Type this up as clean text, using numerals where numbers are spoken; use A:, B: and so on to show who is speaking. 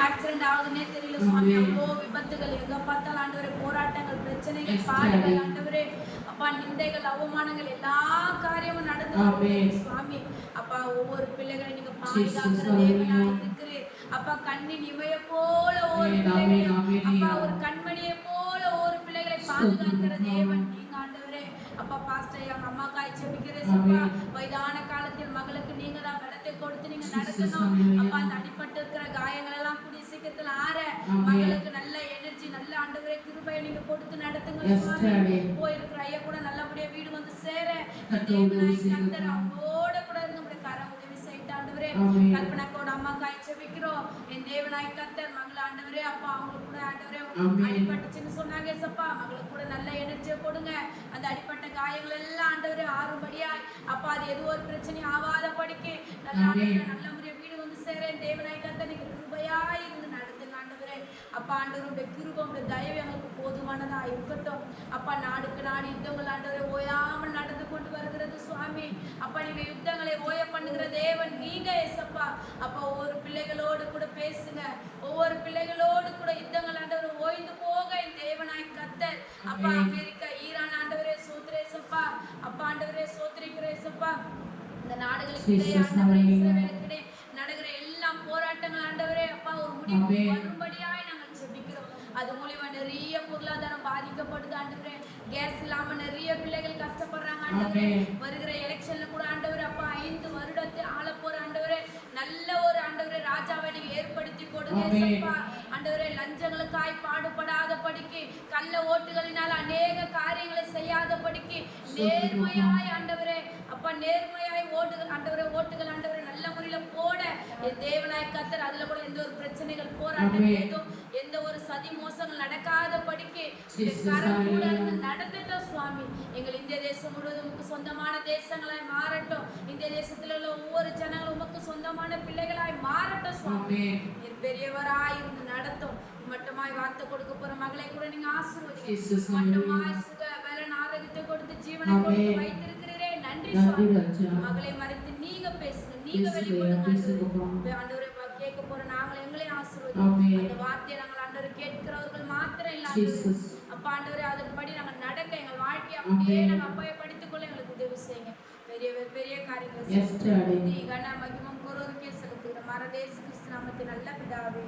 A: Accident ஆகுதுன்னே தெரியல சுவாமி. அவ்வளோ விபத்துகள், எங்க பார்த்தாலும் ஆண்டவரே போராட்டங்கள், பிரச்சனைகள், பாடுகள் ஆண்டவரே அப்பா, நிந்தைகள், அவமானங்கள், எல்லா காரியமும் நடந்து சுவாமி. அப்பா, ஒவ்வொரு பிள்ளைகளை நீங்க பாதுகாக்கிற தேவனா இருக்கிறேன் அப்பா. கண்ணின் இமைய போல ஒரு பிள்ளைகளை அப்பா, ஒரு கண்மணியை போல ஒரு பிள்ளைகளை பாதுகாக்கிற தேவன் நீங்க ஆண்டவரே அப்பா. பாஸ்டர் அவங்க அம்மாக்காய் ஜெபிக்கிறேன் அப்பா. வயதான காலத்தில் மகளுக்கு நீங்க தான் பலத்தை கொடுத்து நீங்க நடத்தணும் அப்பா. அந்த அடிபட்டு இருக்கிற காயங்கள் எல்லாம் கூடிய சீக்கிரத்தில் ஆற மகளுக்கு நல்ல எனர்ஜி, நல்ல ஆண்டவரே கிருபையை நீங்க கொடுத்து நடத்துங்க சுவாமி. போயிருக்கிற ஐயா கூட நல்லபடியா வீடு வந்து சேர கர்த்தர் அவங்களோட கூட இருந்து உங்களுடைய கரம் உதவி செய்து ஆண்டவரே. கல்பனாக்கோட அம்மாக்காய் ஜெபிக்கிறோம் என் தேவனாய் கர்த்தர் மகள் ஆண்டவரே அப்பா. அவங்களுக்கு கூட ஆண்டவரே அடிபட்டுச்சுன்னு சொன்னாங்க ஏசப்பா. மகளுக்கு கூட நல்ல எனர்ஜியை கொடுங்க. அந்த அடிப்பட்ட காயங்கள் எல்லாம் ஆண்டவரே ஆறும்படியாய் அப்பா. அது எதுவும் ஒரு பிரச்சனை ஆகாத படிக்கு நல்ல ஆண்டவரே நல்ல முறைய வீடு வந்து சேர தேவனாய் கர்த்தர் நீங்க கிருபையாய் இருந்து நடத்துங்க ஆண்டவரே அப்பா. ஆண்டவருடைய கிருபை தயவு எங்களுக்கு போதுமானதா இருக்கட்டும் அப்பா. நாடுக்கு நாடு யுத்தங்கள் ஆண்டவரே ஓயாமல் நடந்து கொண்டு வருகிறது சுவாமி. அப்பா, நீங்க யுத்தங்களை ஓய பண்ணுகிற தேவன் நீங்க ஏசப்பா. அப்பா, ஒவ்வொரு பிள்ளைகளோடு கூட பேசுங்க. ஒவ்வொரு பிள்ளைகளோடு கூட யுத்தங்கள் ஆண்டவர் ஓய்ந்து போக என் தேவனாய் கர்த்தர் அப்பா. அமெரிக்கா, ஈரான் ஆண்டவரே சோத்ரேசப்பா அப்பா. ஆண்டவரே சோத்ரிக்கிறேசப்பா. இந்த நாடுகளுக்கு இடையே ஆண்டவரே இஸ்ரவேலுக்கு இடையே நடக்கிற எல்லா போராட்டங்கள் ஆண்டவரே அப்பா ஒரு முடிவு வரும்படியாய் நாங்கள் ஜெபிக்கிறோம். அது மூலியமா நிறைய பொருளாதாரம் பாதிக்கப்படுது ஆண்டவரே. கேஸ் இல்லாம நிறைய பிள்ளைகள் கஷ்டப்படுறாங்க ஆண்டவரே. வருகிற எலெக்ஷன்ல கூட ஆண்டவரே அப்பா 5 வருடத்தை ஆள போற ஆண்டவரே நல்ல ஒரு ஆண்டவரே ராஜாவை நீங்க ஏற்படுத்தி கொடுங்க ஏசப்பா. ஆண்டவரே லஞ்சங்களுக்காய் பாடுபடாத படிக்கு, கள்ள ஓட்டுகளினால் அநேக காரியங்களை செய்யாத படிக்கு நேர்மையாய் ஆண்டவரே அப்பா, நேர்மையாய் ஓட்டுகள் ஆண்டவரே, ஓட்டுகள் ஆண்டவரே நல்ல முறையில போட என் தேவனாய் கர்த்தர் அதுல கூட எந்த ஒரு பிரச்சனைகள் போராட்டம் ஏதும் எந்த ஒரு சதி மோசங்கள் நடக்காத படிக்கு கரம் கூட இருந்து நடத்தட்டும் சுவாமி. எங்கள் இந்திய தேசம் முழுவதும் உமக்கு சொந்தமான தேசங்களாய் மாறட்டும். இந்திய தேசத்துல உள்ள ஒவ்வொரு ஜனங்களும் உமக்கு சொந்தமான பிள்ளைகளாய் மாறட்டும் சுவாமி. பெரியவராய் இருந்து நடத்தும். மட்டுமாய் வார்த்தை கொடுக்க போற மகளை கூட நீங்க ஆசீர்வதிங்க. மட்டுமாய் சுக பலன் ஆரோக்கியத்தை கொடுத்து ஜீவனை கொடுத்து வைத்திருக்கிறீரே நன்றி சுவாமி. மகளை மறைத்து நீங்க பேசுங்க, நீங்க வெளிப்படுங்க ஆண்டவரே. கேட்க போற நாங்கள் எங்களை ஆசீர்வதிங்க. அந்த வார்த்தையை நாங்கள் ஆண்டவரை கேட்கிறவர்கள் மாத்திரம் இல்லாம அப்பா ஆண்டவரே அதன்படி நாங்கள் நடக்க எங்கள் வாழ்க்கையை அப்படியே நாங்கள் அப்பைய படித்துக் கொள்ள எங்களுக்கு உதவி செய்யுங்க. பெரிய பெரிய காரியங்களை கன மகிமம் ஒருவருக்கே செலுத்துகிற மரதேச கிறிஸ்து நாமத்தின் நல்ல பிதாவே.